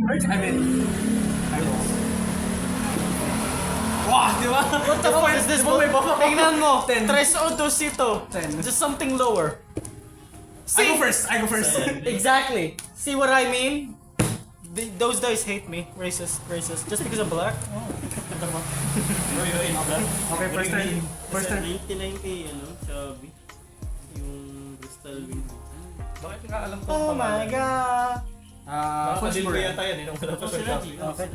I mean, I will. Wow, di ba? What the fuck is this? Tingnan mo! 10. Tres o dosito. 10. Just something lower. I go first. I go first. Exactly. See what I mean? Those guys hate me. Racist. Just because I'm black? Oh. Bro, you ain't that. Okay, first turn. First turn. 99 kay, Chubby. Yung Crystal Wind. Bakit nga alam ko Oh my god. Full Nakakadil ko score. yata yan, yung wala pa sa shop. Okay.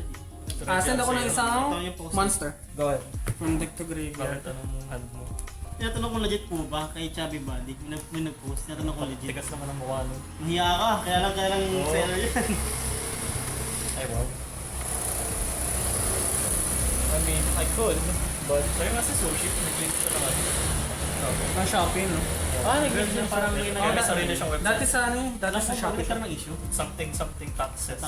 Send ako ng isang monster. Go ahead. From deck to graveyard. Bakit anong hand mo? Tinatanong ko legit po ba kay Chubby Buddy? May nag-post, tinatanong ko legit. Tigas naman ang mukha nun. Mahiya ka, kaya lang seller yan. Ay, wow. I mean, I could, but... Sa'yo nga si Sushi, nag-link siya naman. Ang Shopee, no? nag-get Yung parang may nangyari sarili siyang website. Dati sa ano, dati sa Shopee siya. ng issue. Something taxes.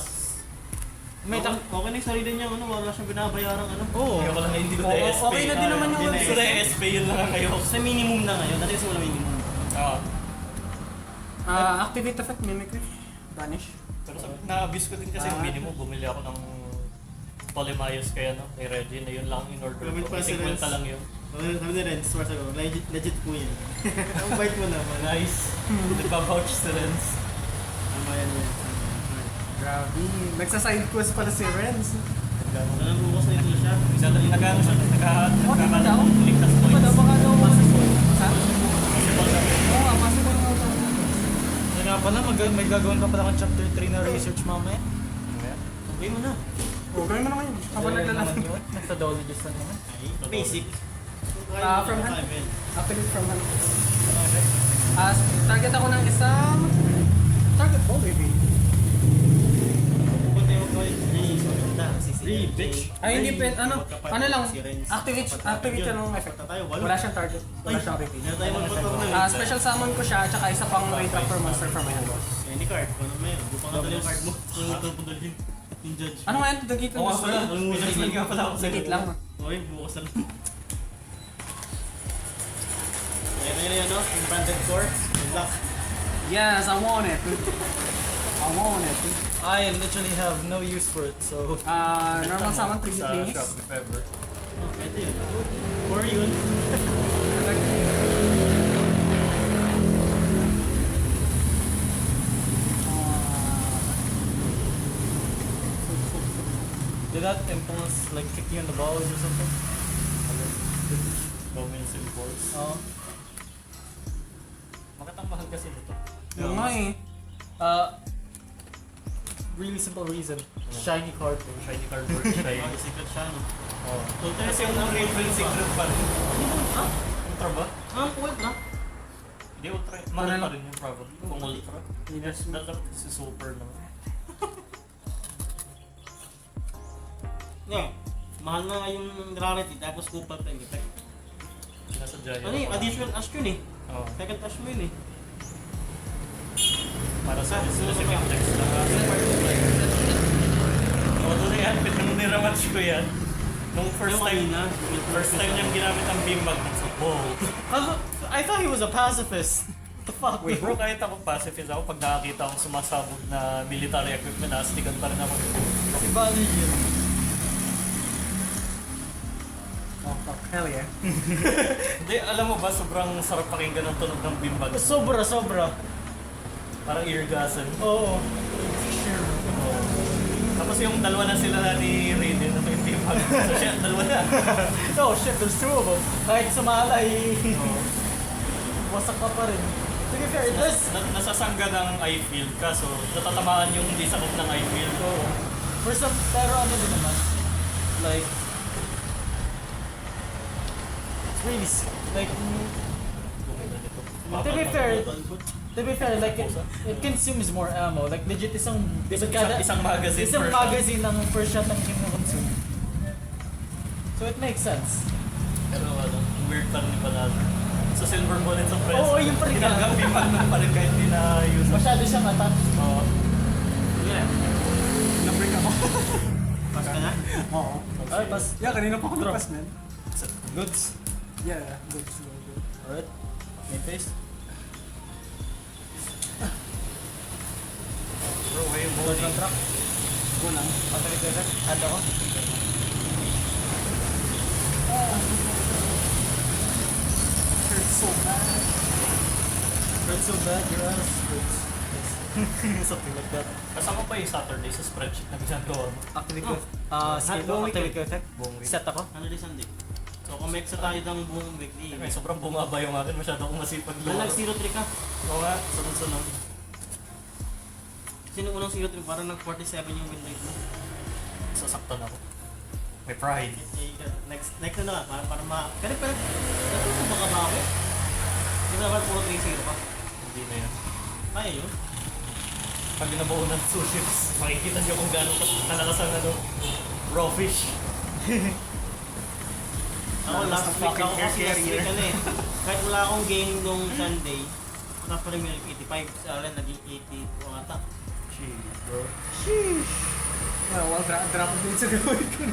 May Okay na yung sarili niya, wala siyang binabayarang Oo. Kaya wala nga hindi ko Oo, TSP. okay na din naman yung Hindi ko website. TSP, yun lang ang kayo. Sa minimum na ngayon, dati kasi wala minimum. Oo. Activate effect, mimicry. Vanish. Pero na-abuse ko din kasi yung minimum. Bumili ako ng Polymius kaya kay Reggie na yun lang in order Gamit ko. pa si 50 Renz. lang yun. Sabi ni Renz, source ako, legit po yan. Ang bite mo naman. Nice. Nagpa-vouch si Renz. Tama yan yan. Grabe. Nagsa-side quest pala si Renz. Alam mo ko sa ito siya. Nagano siya, nagkakaroon ng ligtas Baka points. daw, baka daw. Possible na. Oo nga, possible nga daw. Yun nga pala, may gagawin pa pala akong chapter 3 na research mamaya. Okay mo na. Oo, gawin mo naman yun. Habang naglalaro. Methodologist na naman. Basic. From hand. Activate from hand. Target ako ng isang... Target ball, baby. Pupunta yung gawin. Really, bitch. Ay, hindi pen, ano lang, activate siya ng effect. Wala siyang target, wala siyang repeat. Hindi tayo magpapag na. Special summon ko siya, tsaka isa pang raid trapper monster from my hand. Any card, kung ano may, bukang ka yung card mo. Kung ito po dali yung judge. Ano nga yun? Dagit Oo nga pala. Nag-link nga pala ako sa Dagit lang. Okay, bukas na lang. Ayan yan, no? Yung branded core. Good luck. Yes, I want it. I want it. I literally have no use for it, so... Normal summon, 3 Sa things. shop, if ever. Oh, pwede yun. Or yun. Did that impulse like kick you in the balls or something? Comments and reports. Oo. Bakit ang mahal kasi nito? Yung nga eh. Really simple reason. Shiny card. Yung shiny cardboard siya yun. Okay, secret siya, no? Oo. So, Kasi yung reprint secret pa rin. Ultra ba? Wait na. Hindi ultra. Mahal pa rin yung probably. Kung ultra. Yes. Dapat si super naman. Yeah. Mahal na nga yung rarity, tapos kupal pa yung effect. Sinasadya yun. Ano yung additional ash yun eh. Oo. Second ash mo yun eh. Para sa specific text na oo, doon na yan. Pinamiramatch ko yan. Nung Yung kanina, first time niyang ginamit ang beam mag sa ball. I thought he was a pacifist. What the fuck? Wait bro, kahit ako pacifist ako, pag nakakita akong sumasabog na military equipment, nastigan pa rin ako. Iba na yun. Oh, fuck. Hell yeah. Hindi, alam mo ba, sobrang sarap pakinggan ng tunog ng beam mag. Sobra. Parang eargasm. Oo. Tapos yung dalawa na sila ni Raiden na yung beam mag. So siya, dalawa na. Oh shit, there's two of them. Kahit sumalay, wasak ka pa rin. To be fair, it does. Nasasangga ng eye field ka, so natatamaan yung hindi sakop ng eye field ko. Pero ano din naman, like, it's really, like, to be fair, like, it consumes more ammo. Like, legit isang magazine isang per shot. magazine ng first shot ang kina-consume. So it makes sense. Pero ano, weird pa rin pala. Sa silver bullets ang press. Oo, yung pa rin. Ginagawa beam mag pa rin kahit hindi na use. Masyado siyang attached. Oo. Yeah. Na-break ako. Pas ka na? Oo. Ay, pas. Yeah, kanina pa ako Drop. napas, man. Goods. Yeah, good. Alright. Main face. Bro, way Gold more. contract. Go lang. Activate ko effect. Add ako. Hurts so bad. Hurts so bad, your ass hurts. Something like that. Kasama pa yung Saturday sa spreadsheet na ginagawa mo. Activate ko. Skill ko. buong Activate ko effect. Buong week. Set ako. Saturday, Sunday. So kung may extra tayo ng buong weekly, May sobrang bumaba yung akin, masyado akong masipag Walang 0-3 ka. Oo nga, sunod-sunod. Sino unang 0-3? Parang nag-47 yung win rate mo. Sasaktan ako. May pride. Next na nga, para Pero, ito kung baka ba ako? Di ba naman puro 3-0 ka? Hindi na yan. Kaya yun. Pag nabuo ng sushi, makikita niyo kung gaano kalakas ang ano, raw fish. Ako last week fucking ako kasi air last week carrier. ano eh. Kahit wala akong game nung Sunday, tapos pa rin yung 85 sa alin, naging 82 ata. Jeez, bro. Well, drop din sa gawin ko.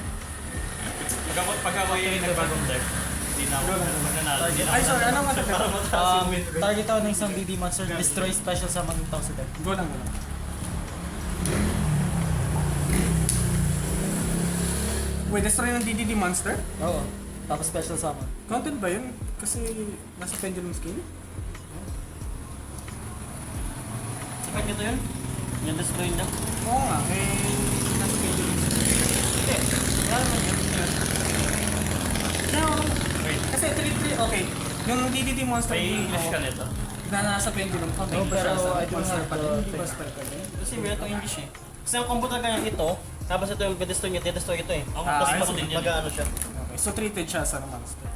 Pag ako yung nagbagong deck, hindi na ako nanalo. Ay, sorry, anong ano? Para mataas yung win rate. Target ako ng isang DD monster. Destroy special summon ng tao sa deck. Go lang, go lang. Wait, destroy ng DDD monster? Oo. Tapos special summon. Counted ba yun? Kasi nasa pendulum scale? Sikat nyo to yun? Yung destroy na? Oo nga, nasa pendulum scale. Hindi. Kaya naman yun. No, Wait, kasi 3-3, okay. Yung DDD monster may English ka nito. na nasa pendulum. Okay, No, pero I don't monster have pala. the Hindi ba thing. spell pala? Kasi meron itong English eh. Kasi ang combo talaga niya ito, tapos ito yung destroy niya, destroy ito eh. Ako Ah, kasi I ako see. din yan. Mag-ano siya. Okay, so treated siya sa monster.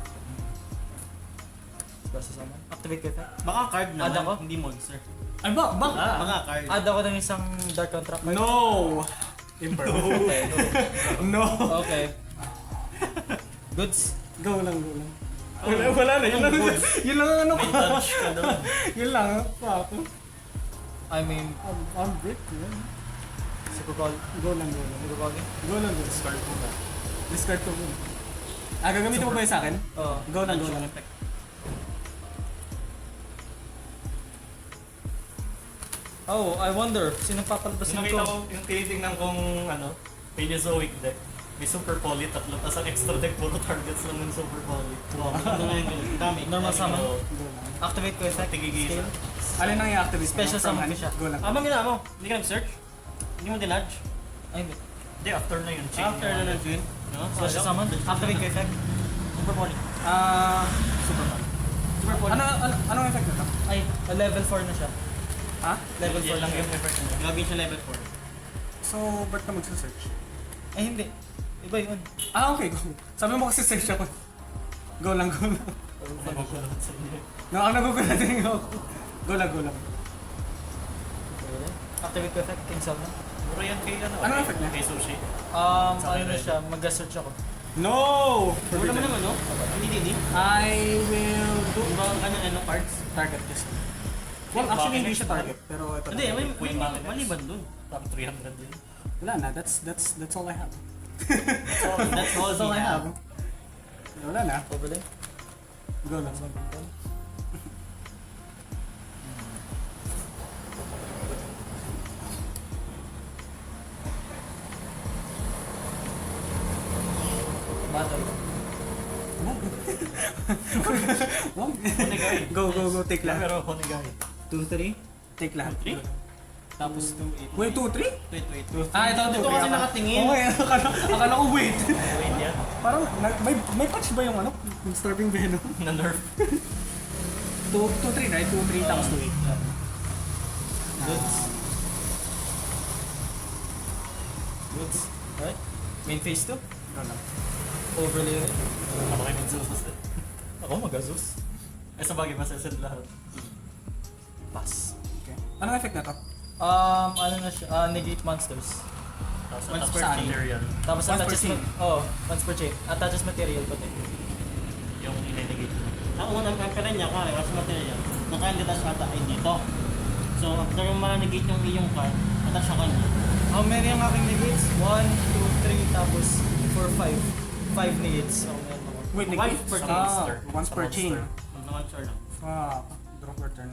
Special summon. Activate ko effect. Baka card Add ako? naman, hindi monster. Ay, ba? Baka card. Add ako ng isang dark contract. No! Imperfect. No! Okay. Goods. Go lang, go lang. Wala na, yun lang. Yun lang ang ano ko. May dodge ka doon. Yun lang, ako. I mean, I'm brick, yun. super ball. Go lang, go lang. Super ball. Go lang, go. Discard mo na. Discard ko muna. Ah, gagamitin mo ba yun sa akin? Oo. Go lang, go lang. Oh, I wonder. Sinong papalabas Yung nito? nakita ko, yung tinitingnan kong ano, Paleozoic deck. May super poly, tatlo, tas ang extra deck, puro targets lang ng super poly. Wow, ano nga yun? Dami. Normal Dami. summon. So, Activate ko effect. tigigisa. Scale. Alin ang i-activate mo? Special From summon hand? ko siya. Go lang. Abang ginawa mo, hindi ka nag-search? Hindi mo dinudge? Ay, hindi. Hindi, after na yun. chain After yung na ano. nag-win? No? Special summon. Activate ko effect. Super poly. Super Bowl. Super poly. Anong effect nito? Ay, level 4 na siya. Ha? Level 4 Yan lang yung effect niya. Gagawin siya level 4. So, ba't ka magsa-search? Ay, hindi. Iba yun. Ah, okay, go. Sabi mo kasi search ako. Go lang, go lang. Magugulat sa inyo. Nagugulat din ako. Go lang, go lang. Activate ko effect. King summon. Puro yan kay ano. Anong kay- effect niya? Kay Sushi. Ano Sa na akin, siya? Mag-search ako. No! Wala mo naman, no? Hindi, hindi. I will do Di ba ang ano cards? target this. Well, actually hindi siya target, pero ito. Hindi, may Queen Magnets. maliban dun. Top 300 yun. Wala na, that's all I have. That's all That's all I he have. have. Wala na. Overlay. Go lang. Battle. Honegay. Go, take lahat. Pero Honegay. 2-3? Take lahat. 3? Tapos 2, 8. Wait, 2, 3? Wait. Ah, ito, Ito kasi nakatingin. Okay, akala ko wait. Wait yan. Parang, may patch ba yung ano? Yung Starving Venom? Na-nerf. 2, 3, right? 2, 3, tapos 2, 8. Goods. Goods. Right? Main phase 2. Go lang. Overlay rin. Ako kayo mag-Zeus. Ako mag-Zeus. Eh sa bagay, masasend lahat. Pass. Okay. Anong effect na to? Ano na siya? Negate monsters. Tapos Once attach per sa chain. material. Tapos Once per attaches chain. once per chain. Attaches material pati. Yung inenegate mo. Ang unang pera niya, kaya kasi material, naka-detach ata ay dito. So, after yung ma-negate yung iyong card, attach sa kanya. How many ang aking negates? 1, 2, 3, tapos 4, 5. 5 negates. So, meron ako. Wait, Once negate? per monster. Once per Sa chain. monster. Mag-monster lang. Fuck. Draw per turn.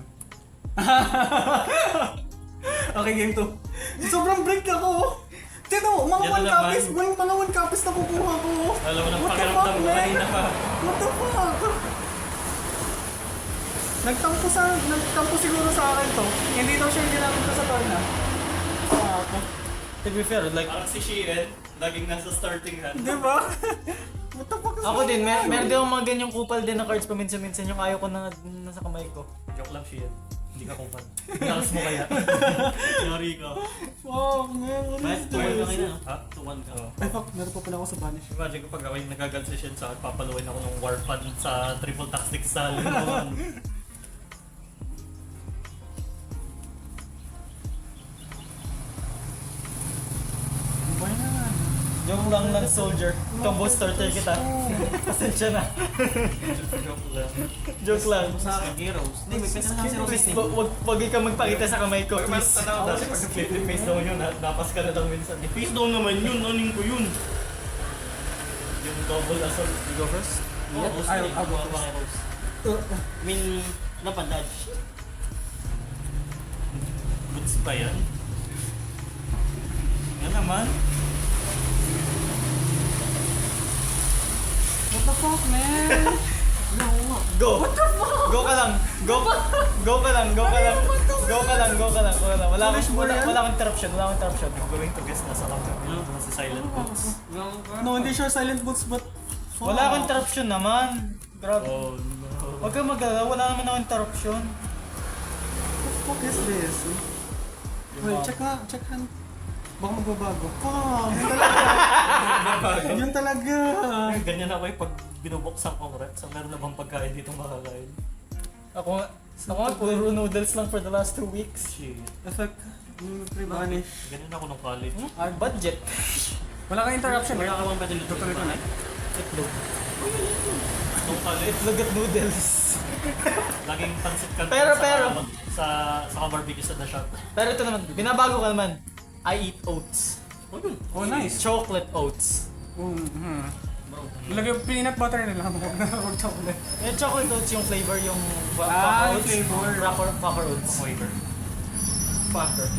Okay, game 2. Sobrang break ako. Tino, mga Yan 1 na copies, mga 1 copies na kukuha ko. Alam mo ng What the pakiramdam fuck, mo man? kanina pa. What the fuck? Nagtampo siguro sa akin to. Hindi daw siya ginamit ko sa torna. To be fair, like, Parang si Shien, laging nasa starting hand. Di ba? What the fuck is ako that? din, meron din akong mga ganyang kupal din na cards paminsan-minsan yung ayaw ko na nasa kamay ko. Joke lang, Shien. Hindi ka kumpan. Lakas mo kaya. Sorry ka. Fuck, man. What Bakit is tuwal ka this? kayo, no? Ha? Tuwan ka. Ay, fuck. Meron pa pala ako sa banish. Imagine ko pag ako yung nagagal si Shien sa akin, papaluin ako ng warpad sa triple tactics sa Lindon. Ba yan? Joke lang ng soldier. Combo starter kita. Pasensya na. Joke lang. Joke lang. Sa akin, heroes. Hindi, may pesa na si Please, Rosy. wag ka magpakita sa kamay ko, Mas please. tanaw dati pag flip face down yun, napas ka na lang minsan. Face down naman yun, aning ko yun. Yung double assault. You go first? Oo, I'll go first. I mean, napadodge. Goods pa yan. Yan naman. What the fuck, man? Go! What the fuck? Go ka lang! Go ka lang! Go ka lang! Go ka lang! Go ka lang! Wala akong interruption. I'm going to guess nasa kamera. Nasa silent boots. No, hindi siya silent boots, but... Fuck. Wala akong interruption naman. Grabe. Oh no. Huwag kang mag-alala, wala naman akong interruption. What the fuck is this? Wait, check nga. Baka magbabago. Fuck! Yun talaga! Ganyan ako eh pag binubuksan ko rep. So meron na bang pagkain dito makakain? Ako nga, puro noodles lang for the last 2 weeks. Shit. Effect. Pre-banish. Ganyan ako nung college. Budget. Wala kang interruption, Wala eh? ka bang pwede lutuin ko na? Itlog. Nung college, Itlog at noodles. laging pansit ka Pero. sa barbecue sa The Shop. Pero ito naman, binabago ka naman. I eat oats. Oh, nice. Chocolate oats. Lagay yung peanut butter nila. Huwag chocolate. Yung chocolate oats yung flavor yung Ah, yung flavor. Quaker oats. Quaker. Quaker.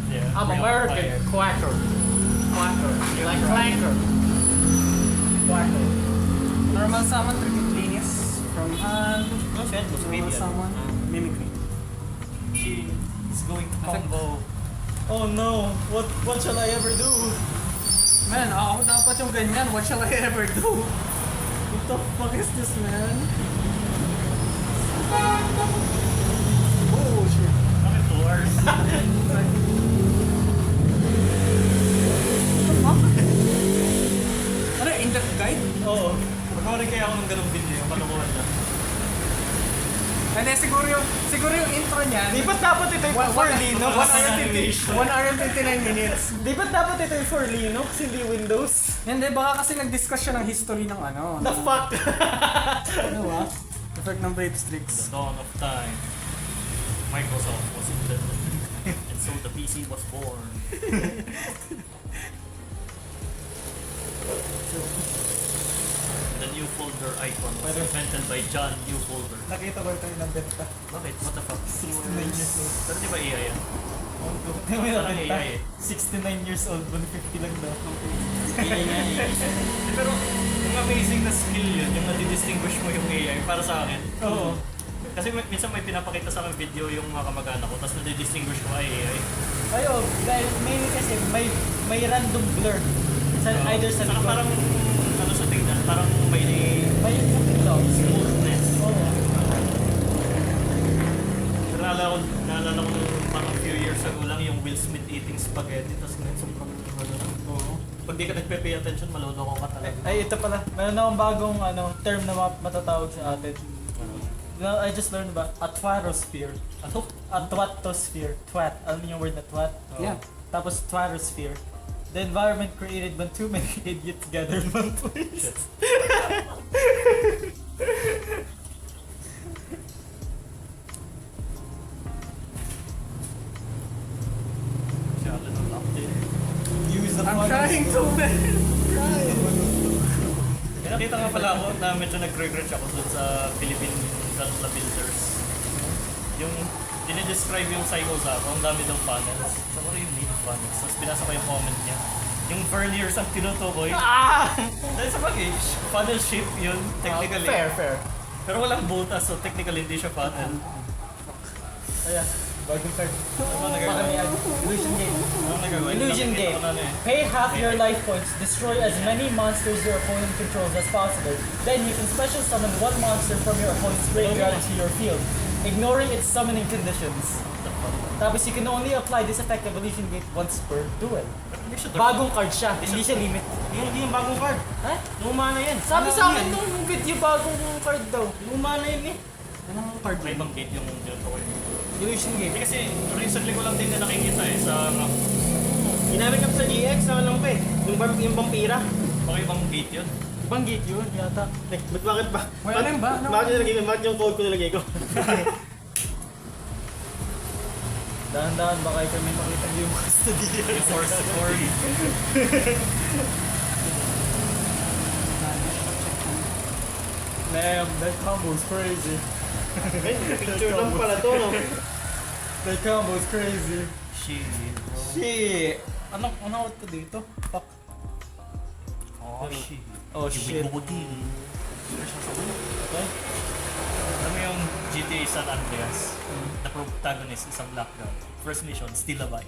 Yeah. I'm real American. fire. Quaker. Like clanker. Quaker. Normal salmon, trichotillinius. From hand. No, shit. Normal salmon, mimicry. She is going to combo. Oh no, what shall I ever do? Man, ako dapat yung ganyan. What shall I ever do? What the fuck is this, man? Oh, shit. Bakit 2 hours? Ano, in-depth guide? Oo. Pag-order kaya ako ng ganung video, yung panukuhan na. Hindi, siguro yung intro niyan. Di ba dapat ito yung for Linux? 1 hour and 59 minutes. Di ba dapat ito yung for Linux, hindi Windows? Hindi, baka kasi nag-discuss siya ng history ng ano. The fuck? Ano ba? Effect ng Brave The Strix. dawn of time. Microsoft was invented. And so the PC was born. The new folder icon was invented by John New Folder. Nakita ko ito yung nabenta. Bakit? What the fuck? 69 years old. Pero di ba AI yan? May Parang nabenta. AI eh. 69 years old, 150 lang daw. Pero yung amazing na skill yun, yung nadidistinguish mo yung AI para sa akin. Oo. Kasi minsan may pinapakita sa akin video yung mga kamag-anak ko, tapos nadidistinguish ko ay AI. Ayo, dahil mainly kasi may random blur. Either sa Saka likod. parang, ano sa tingnan, parang may May something daw. smoothness. Oo. Pero naalala ko nung parang few years ago lang yung Will Smith eating spaghetti, tapos ngayon sobrang ano na. Pag di ka nagpe-pay attention, maluloko ka talaga. Ay, ito pala. Meron akong bagong term na matatawag sa atin. Well, I just learned about atwarosphere. Ano? Atwatosphere. Twat. Alam niyo yung word na twat? Yeah. Tapos twarosphere. The environment created when too many idiots gathered in one place. Shit. Siyalo ng lock din. Use the I'm funds. trying to, man. Nakita nga pala ako na medyo nag-regret ako dun sa Philippine Data Builders. Yung dinidescribe yung Psycho Zako, ang dami daw panels. Sa ko rin yun. funnels. Tapos binasa ko yung comment niya. Yung Verniers ang tinutukoy. Dahil sa bagay, funnel shape yun, technically. Fair. Pero walang butas, so technically hindi siya funnel. Ayan, bagong card. Ano Baka nagagawa? may Illusion Game. Ano nagagawa? Illusion Nakikita Game. ko na ano eh. Pay half your life points, destroy as many monsters your opponent controls as possible. Then you can special summon one monster from your opponent's graveyard to your field, ignoring its summoning conditions. Tapos you can only apply this effect of Illusion Gate once per duel. Hindi siya Bagong card siya, hindi siya limit. Hindi yung bagong card. Ha? Luma na yan. Sabi sa akin nung video bagong card daw. Luma na yun eh. Anong card May ibang gate yung tinutukoy. Illusion Game. Hindi kasi recently ko lang din na nakikita eh sa Ginamit ka sa GX, sa alam ko eh. Yung vampira. baka ibang gate yun. Ibang gate yun, yata. Bakit ba? Wala na yun ba? Ano? Bakit yung code ko nilagay ko? Dahan-dahan, baka ikaw may makita niyo yung custody. Yung force story. Damn, that combo's crazy. Picture lang pala to, no? That combo's crazy. Shit, bro. Shit! Anong out ko dito? Fuck. Oh, shit. Oh, shit. Okay. Okay. Alam mo yung GTA San Andreas? The protagonist is a black guy. First mission, still alive.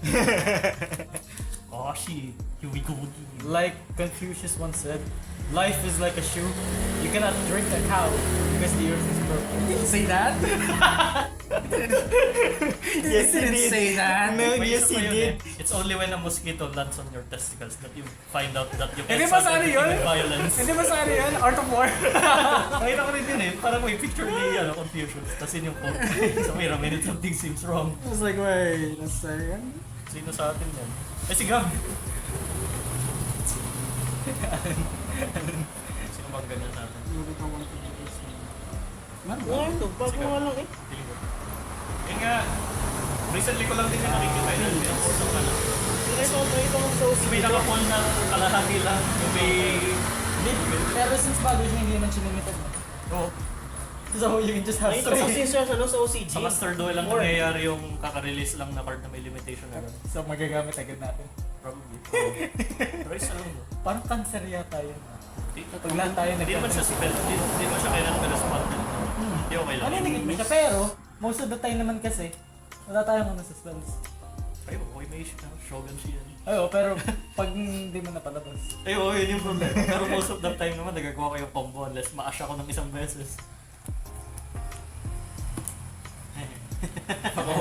Oh shit, here we go again. Like Confucius once said, life is like a shoe. You cannot drink a cow because the earth is broken. Did you say that? Yes, He didn't say that. No, May yes, isa he pa yun did. eh. It's only when a mosquito lands on your testicles that you find out that you can Hindi ba sa ano everything yun? with violence. Hindi ba sa ano yun? Art of War? Nakita ko rin yun eh. Parang may picture ni Confucius. Tapos yun yung quote. So wait a minute, something seems wrong. I was like, wait a second. Sino sa atin yan? Eh si Gab! Sino bang ganyan sa atin? Ano, bago nga lang eh. Feeling ko. Yun nga, recently ko lang din yung nakikita yun. Pinupost ang ano. Ito ko sa So may nakapon na kalahati lang. Yung may... Pero since bago siya, hindi naman siya limited. Oh, So you can just have Ito kasi siya sa OCG. sa Master Duel lang nangyayari yung kaka-release lang na card na may limitation na gano'n. So magagamit agad natin. Probably. Pero isa lang no? Parang cancer yata yun. Pag lahat tayo Hindi naman siya spell. Hindi naman siya kailan correspondent. Hindi okay lang. Ano yung siya? Pero, most of the time naman kasi, wala tayong ano sa spells. Ay, okay may Shogun siya. Ayo, pero pag hindi mo napalabas. Ay, oo, yun yung problema. Pero most of the time naman, nagagawa ko yung combo unless ma-ash ako ng isang beses. Ako.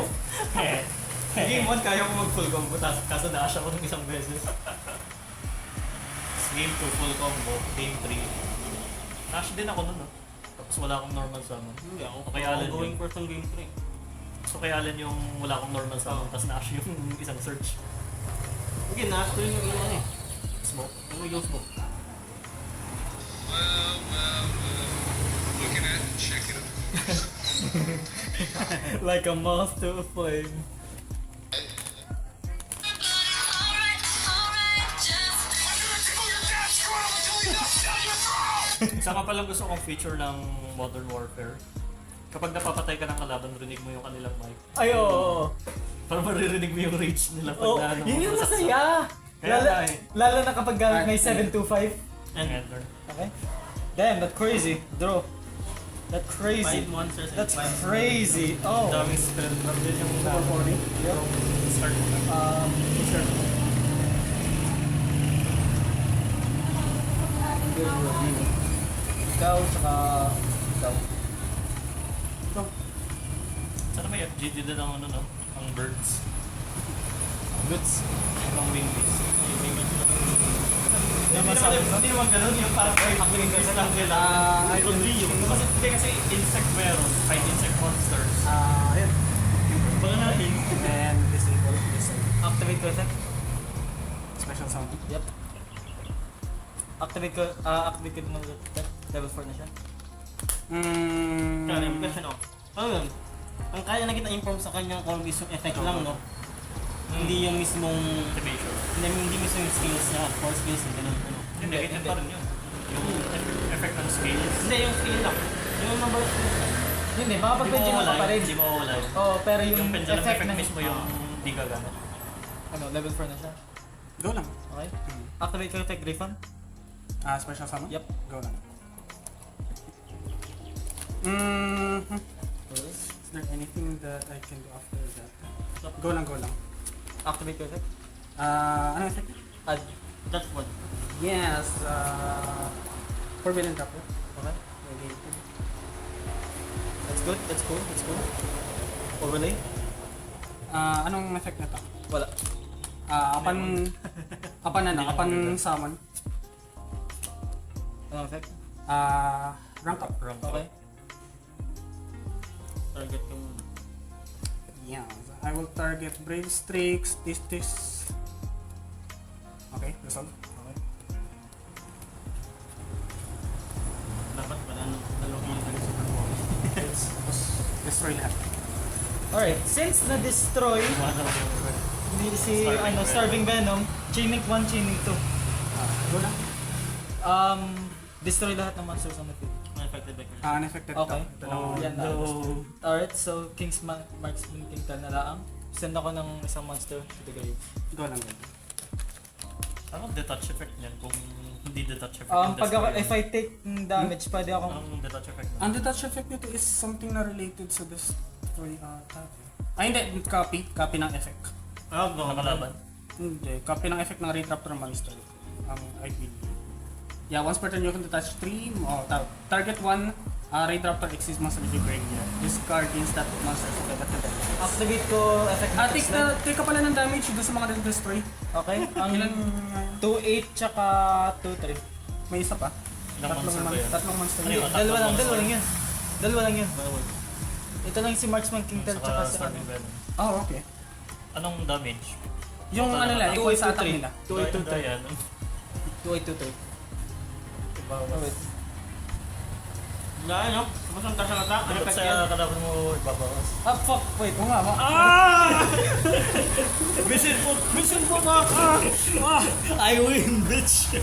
Game 1, kaya ko mag-full combo, kaso na-ash ako ng isang beses. Game 2, full combo. Game 3. Na-ash din ako nun, no? Tapos wala akong normal summon. Hindi ako. So, kaya Alan Going yung, first ng game 3. so kaya Alan yung wala akong normal summon, tapos na-ash yung isang search. Sige, na-ask ko yung ano eh. Smoke. Ano yung smoke? Looking at it, check it out. Like a moth to a flame. Isa nga palang gusto kong feature ng Modern Warfare. Kapag napapatay ka ng kalaban, rinig mo yung kanilang mic. Ay, oo. Para maririnig mo yung rage nila pag Oh, naano mo. yun yung sa- masaya. Kaya Lalo, nga eh. lalo na kapag gamit may 725. And enter. Okay? Damn, that's crazy. Draw. That's crazy. 5 monsters and That's 5 crazy. Ang Oh. daming spell drop din yung Yep. start mo na. Insert. Ikaw, tsaka ikaw. Sana may FGD din ang ano no? Ang birds. Goods. Ang wingless. Hindi naman ganun yung parang wingless lang nila. Kasi insect meron. Kahit insect monsters. Ayan. Baka natin. And disable. Activate ko effect. Special sound. Yep. Activate ko din ng level 4 na siya. Kaya yung question ako. Ano yun? Ang kaya na kita inform sa kanyang core is yung effect lang, no? Hindi yung mismong... Activation. Hindi mismo yung skills niya, core skills niya, ganun. Ano. Hindi, ganyan pa rin yun. Yung effect ng scales. Hindi, yung skill lang. Yung number of skills. Hindi, Hindi makapag-pension mo ka pa rin. Hindi mo mawala yun. Oo, pero yung Yung pendulum effect effect ng... mismo yung hindi gagamit. Ano, level 4 na siya. Go lang. Okay. Activate ko effect Griffon. Special summon? Yep. Go lang. Is there anything that I can do after that? Go lang, go lang. Activate ko effect. Ano effect? Add. That's one. Yes, Forbidden Dropper. Okay. That's good. That's cool. That's cool. Overlay. Anong effect na to? Wala. Upon summon. Anong effect? Rank up. Okay. Target ko muna. Yeah, I will target Brave Streaks, this. Okay, resolve. Okay. Dapat pala dalawang yung super bonus. Destroy lahat. Alright, since na-destroy si Starving Venom, Chain Link 1, Chain Link 2. Go lang. Destroy lahat ng monsters on the field. Unaffected by curse. Unaffected Okay. ka. Ito lang. Yan na. Alright, so King's Marksman King na laang. Send ako ng isang monster to the grave. Go lang. Anong detach effect niyan kung hindi detach effect yung Pag ako, destroy? if I take damage, pwede akong... Anong detach effect mo? Ang detach effect nito is something na related sa destroy attack. Ay hindi, copy ng effect. Nakalaban? Hindi, copy ng effect ng Raid Raptor monster. I believe. Yeah, once per turn you can detach 3, target 1, Raid Raptor exists monster with your graveyard. Discard instant monster so that the Activate ko effect ng take ka pala ng damage doon sa mga destroy. Okay, ang Ilan? 2-8 tsaka 2-3. May isa pa. Ilang monster ba yan? Tatlong monster. Ano yun? Dalawa lang yun. Dalawa lang yun. Ito lang si Marksman King Tel tsaka Saka si Starving Venom. Oh, okay. Anong damage? Yung ano lang, Two, equal sa two, attack three. nila. 2-8-2-3. Ayan. 2-8-2-3. Oh, wait. Wala, no? Tapos ang tasang attack. Dapat Unaffected. sa kalaban mo ibabawas. Ah, fuck! Wait. Oo nga, Mission po na! I win, bitch!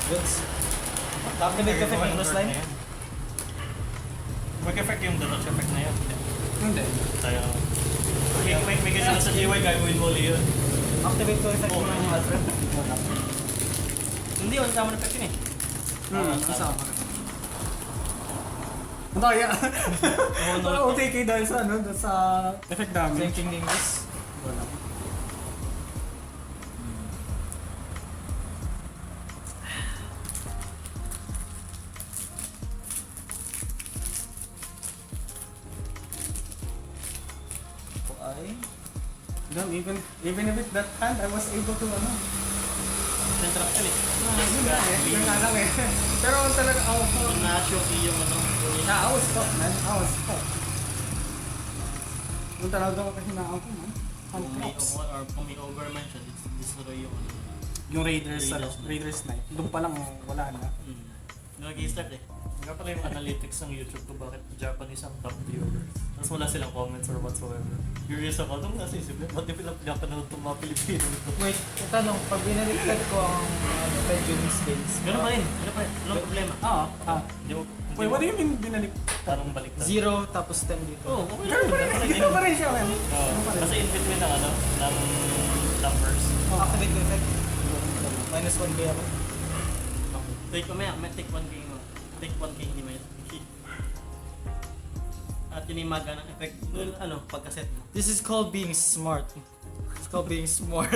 Goods. Activate ka effect ng cross line. Mag-effect yung detach effect na yun. Hindi. Tayo. May kasi sa GY gagawin mo ulit yun. Activate ko effect ng Alfred. Hindi, wala tama na effect yun eh. Kasama. Ang daya. OTK dahil sa ano, dahil sa effect Same damage. thing din this. Wala. Ay. Damn, even if it's that hand, I was able to ano. Central eh. Yun nga eh. Yun nga lang eh. Pero talaga, Kung na-shocky yung ano. I was stuck, man. I was stuck. Yung talaga ako kahinaan ko, man. Kung may, Handcrafts. or kung may overman siya, destroy yung ano. Yung Raiders, Raiders. Raiders Knight. Doon pa lang, wala na. Nag-i-start eh. Nga pala yung analytics ng YouTube ko bakit Japanese ang top viewers. Tapos wala silang comments or whatsoever. Curious ako, nung nasa isip ba't di pinapanood itong mga Pilipino ito? Wait, tanong, pag binaliktad ko ang pendulum scales, Ganun pa rin. Walang problema. Oo. Hindi mo, Wait, what do you mean binalik? Parang baliktad. 0 tapos 10 dito. Oo, okay lang. Dito pa rin siya, man. Oo. Kasi in between ng ano, ng numbers. Activate ko effect. Minus 1k ako. Take ko maya, may take 1k mo. Take 1k hindi may. At yun yung maga ng effect. Ano, pagkaset mo. This is called being smart. It's called being smart.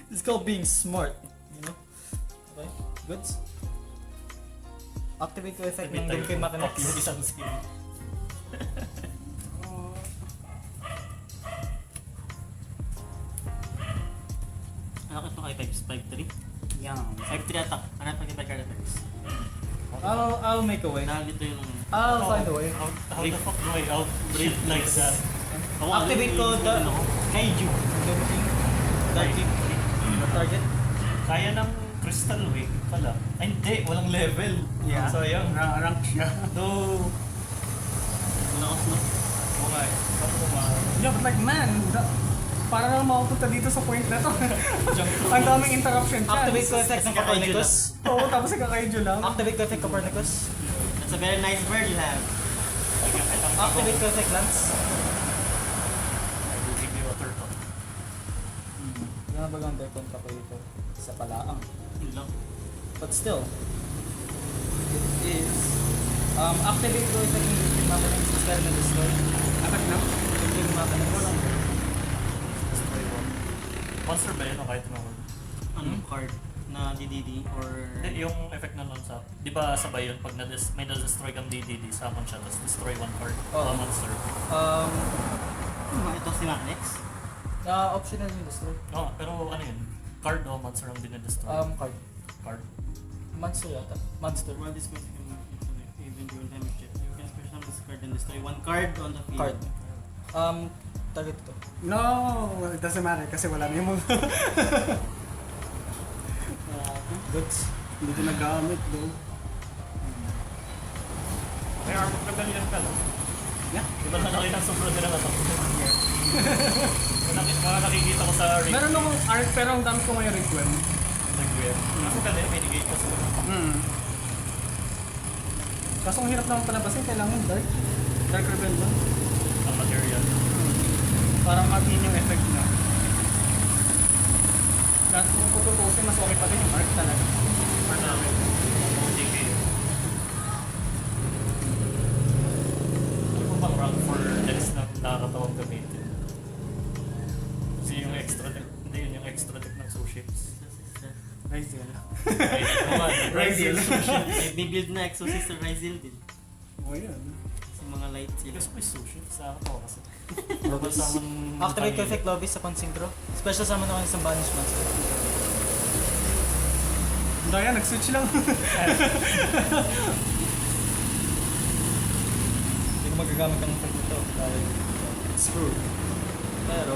It's called being smart. You know? Okay, goods. Activate ko effect ng Every Doomsday time Machinax. yung isang skill. Ano ko ito kay 5-3? Yan. 5-3 attack. Ano pag yung card effects? I'll make a way. Dahil dito yung... I'll find a way. How the fuck do I outbreed like that? Activate ko the Kaiju. Doomsday. Target. Kaya ng Crystal Wing pala. Ay hindi, walang level. Yeah. Sayang. Rank siya. No. Lakas na. Oo nga eh. Ba't mo Yeah, but like, man, para lang makapunta dito sa point na to. jump to Ang daming interruption chance. Activate ko effect ng Copernicus. Oo, tapos ikakaidyo lang. Activate ko effect Copernicus. That's a very nice bird you have. Activate ko effect Lance. na bagang Decon Capoeira sa Palaang. Yun lang. But still, it is activate ko ito yung mechanics is better than destroy. Attack na. Yung mechanics. Destroy one. Monster ba yun o kahit na word? Anong card na DDD or... Hindi, yung effect na nun sa... Di ba sabay yun? Pag may na-destroy kang DDD, summon siya, tapos destroy one card. Oo. Monster. Ito si Max? Optional yung destroy. No, pero ano yun? Card o monster ang dinadestroy? Card. Card. Monster yata. Monster. While this question even during damage check, you can special this card and destroy one card on the field. Card. Target to. No, it doesn't matter kasi wala na yung mga Goods. hindi ko nagamit though. May armor ka ganyan ka, no? Yeah. Di ba nakakita ang sobrang nila na Mga nakikita ko sa ring. Meron akong arc pero ang dami ko ngayon requiem. Nag-wear. Kasi ka din, may negate ka sa Kaso ang hirap naman palabasin, kailangan dark rebellion. ang material. Para mag-in yung effect na. Lahat kung pututusin, mas okay pa din yung arc talaga. For namin. OTK. Ano bang rank for decks na nakakatawang gamitin? Kasi yung extra deck, hindi yun yung extra deck ng Suships. Ryzel. Ryzel. May bibuild na Exorcist or Ryzel din. O yun. Sa mga light sila. Gusto ko yung Suships, nakakatawa kasi. Lobbies. Activate ko effect lobbies upon synchro. Special summon ako isang banish monster. Daya, nag-switch lang. Hindi ko magagamit ang effect nito. Dahil screw. Pero,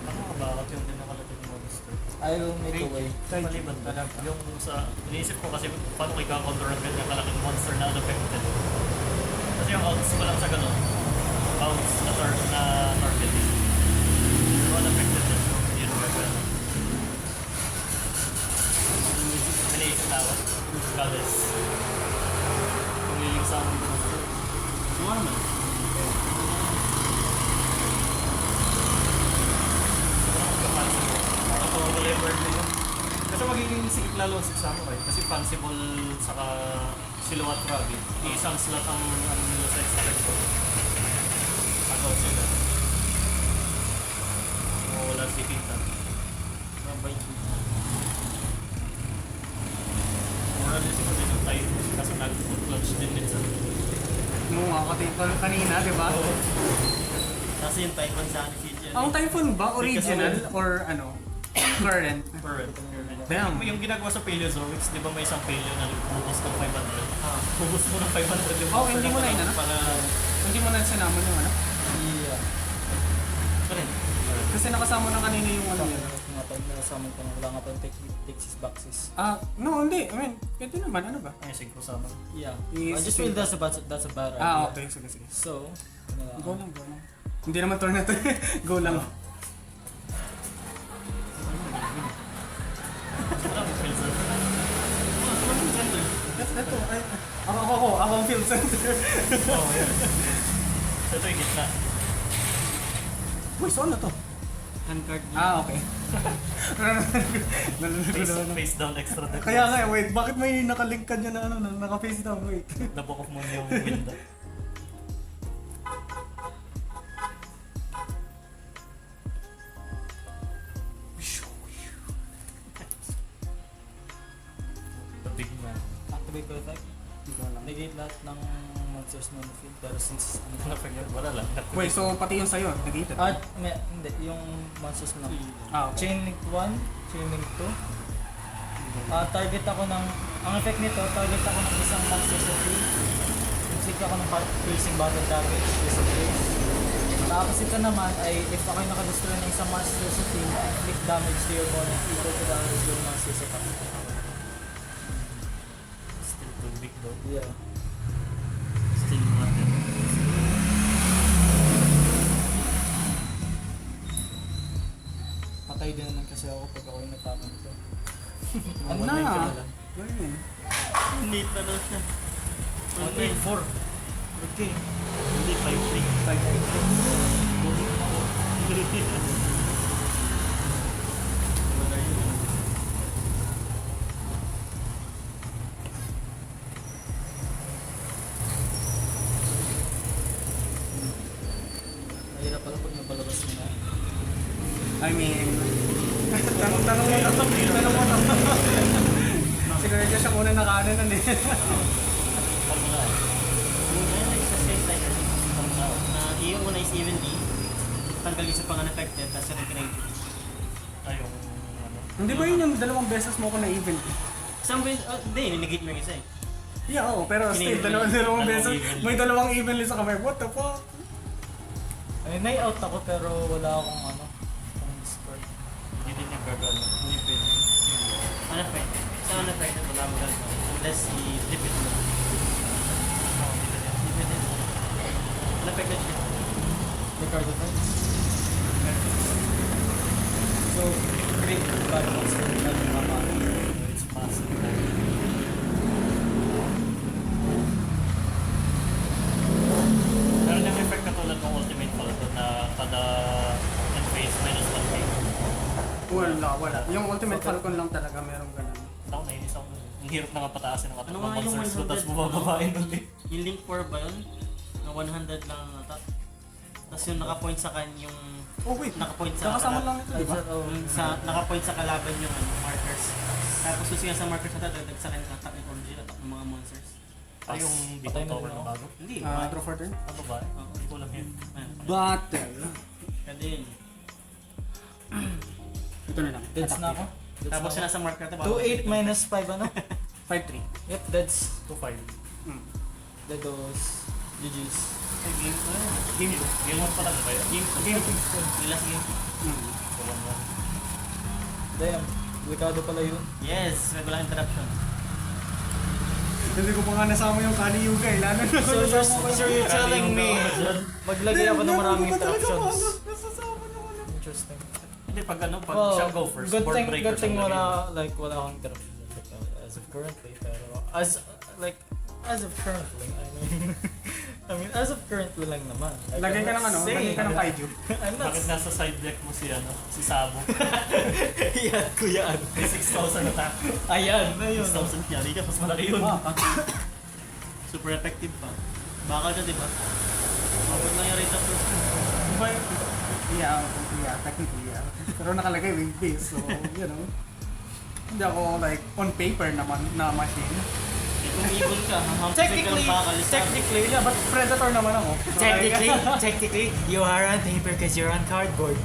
Ano ka bakit yung din nakalating monster? I'll make a way. Maliban talaga. Yung sa, iniisip ko kasi paano kay ka-counter ang ganyan kalaking monster na unaffected. Kasi yung outs ko lang sa ganun. Outs na target. So unaffected din. Yun yung gagawin. Iniisip na ako. Goddess. Kung yung sound ko na ito. Ano naman? Sobrang magka-fancy mo. Nakatawa ko yung word nila. Kasi magiging sikip lalo ang Six Samurai. Kasi fanciful saka silhouette rugged. Isang slot ang ano nila sa expect ko. Agaw sila. Wala si Kita. Mabay siya. Moralism ko din yung type. Kaso nag-clutch din din sa Nung kakatipal kanina, di ba? Kasi yung Typhon sa Anifid Ang Typhoon ba? Original or ano? Current? current. Damn. Yung ginagawa sa Paleozoics, di ba may isang paleo na bubos ng 500? Bubos mo ng 500 yung Oh, monster hindi mo na inano? para... Hindi mo na sinama yung ano? Yeah. Correct. Kasi nakasama na kanina yung ano yun. Mga pag nasama ko na wala nga pa yung Texas boxes. No, hindi. I mean, pwede naman. Ano ba? Ay, synchro sama. Yeah. Is- I just feel that's a bad idea. Okay. Sige, sige. So, Go lang. Hindi naman turn na to. Go lang. Wala mo filter. Ito. Ako ang field center. Oo, yan. So, ito yung gitna. Uy, saan na to? Handcard niya. Okay. Nanonood ko naman. Face down extra deck. Kaya nga, wait. Bakit may nakalink ka dyan na ano, naka-face down? Wait. The Book of Moon yung window. The big man. activate ko effect. Negate lahat ng monsters mo in the field. Pero since Wala lang. Wait, so pati yung sa'yo, negated. hindi. Yung monsters mo lang. Okay. Chain link 1, chain link 2. Target ako ng, ang effect nito, target ako ng isang monster sa field. Inflict ako ng piercing battle damage, disengage. Tapos ito naman ay, if ako'y nakadestroy ng isang monster sa field, inflict damage to your opponent equal to the damage to your monster sa field. Still too big though. Yeah. Still water. Patay din naman kasi ako pag ako'y natapon ito. Ano Online ka na? na lang. Ayun. Neat na daw siya. 1.4. Okay. Hindi 5.3. 5. Kaya pala pag nabalabas mo na. I mean, tanong mo na. Siguro dyan siya muna nakaano nun eh. Pag na. Yung ngayon, nag-exercise tayo. Na yung una is evenly, tanggal yung sa pang-unaffected, tapos recreate. Ay, yung ano. Hindi ba yun yung dalawang beses mo ko na-event? Isang beses, hindi, ninegate mo yung isa eh. Yeah, oo, pero still, dalawang Dalawang beses, event. may dalawang event sa kamay. What the fuck? Ay, night-out ako pero wala akong ano, akong Discord. Hindi din yung gagano. Hindi pwede. Unaffected. Sa unaffected, wala mo ganito. Unless i-flip it mo. Hindi pwede. Unaffected siya. Ricardo Friends. So, great bad monster na yung mama. It's massive. Meron yung effect katulad ng Ultimate Falcon na kada end phase minus 1k. Wala. Yung Ultimate Falcon lang talaga merong ganun. Ako nainis ako. Ang hirap na nga pataasin ng Ano attack nga ng yung monsters ko 100 tapos bumababain ulit. Yung link 4 ba yun? Na 100 lang ang attack. Tapos yung naka-point sa kan yung... Oh wait, Naka-point sa... nakasama lang ito, di ba? Yung sa naka-point sa kalaban yung markers. Tapos susunod sa markers na tatagdag sa kanya attack and order attack ng mga monsters. Ay, yung patay Beacon na Tower din na ako. bago. Hindi. Draw for turn? Ano ba? Hindi ko alam yun. Battle. Pwede yun. Ito na lang. Deads na ako. Deads Tapos na siya ako. nasa marker na 2-8 minus 5 ano? 5-3. Yep, deads. 2-5. Deados. GG's. Ay, game ko yun. Game 2. Game 1 pa lang ba yun? Game ko. Game ko. Yung last game. So, 1-1. Damn. Delikado pala yun. Yes, may walang interruption. Hindi ko pa nga nasama yung Kali-Yuga eh. Lalo na So you're telling me maglagay ako ng maraming interruptions. Nasasama na ako. Interesting. Hindi, pag ano, pag Well, siya go first, good board thing, breakers good thing ang lagay. wala akong interruption as of currently, pero as of currently, I mean, as of currently lang naman. Like, Lagay ka I'm ng not ano, lagay saying- ka ng kaiju. I'm not Bakit nasa side deck mo si ano, si Sabo? yan, kuya. May 6,000 attack. Ayan, ayun. 6,000 carry ka, mas malaki yun. Super effective pa. Bakal ka, di ba? Mabot lang yung rate of first. Diba? Yeah, technically yeah. Pero nakalagay wing base, so you know. Hindi ako like on paper naman na machine. Kung evil ka, hahampas ka ng bakal. Technically, yeah, but predator naman ako. So, Technically, you are on paper because you're on cardboard.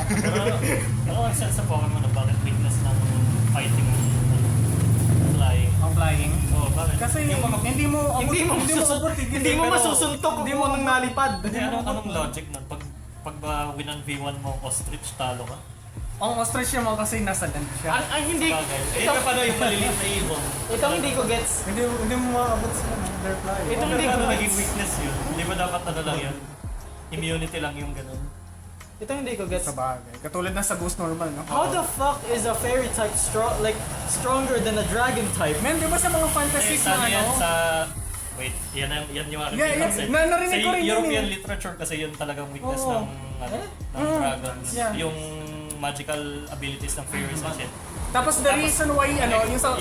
Pero ang sense sa Pokemon na bakit weakness ng fighting flying. ang flying. Oo, bakit? Kasi hindi mo Hindi mo masusuntok kung unang nalipad. Hindi, anong logic nun? Pag ba win ang V1 mo, ostrich, talo ka? Ang ostrich naman kasi nasa land siya. Ay, hindi. Bagay. Eh, paano yung maliliit na ibon? Ito hindi ko gets. Hindi mo maabot sa their flying. Ito hindi Ano ko naging gets. weakness yun? Hindi ba dapat ano lang yun? Immunity lang yung ganun. Ito hindi ko gets. Sa bagay. Katulad na sa Ghost normal, no? How the fuck is a fairy type stronger than a dragon type? Man, di ba sa mga Eh, fantasies sana na yan ano? sa... Wait, yan yung aking Yeah, pinansin. narinig ko Sa rin yun European eh. literature kasi yun talagang weakness Oo. ng, ano, ng dragons. Yeah. Yung magical abilities ng fairies and shit. Tapos the reason why, ano, yung sa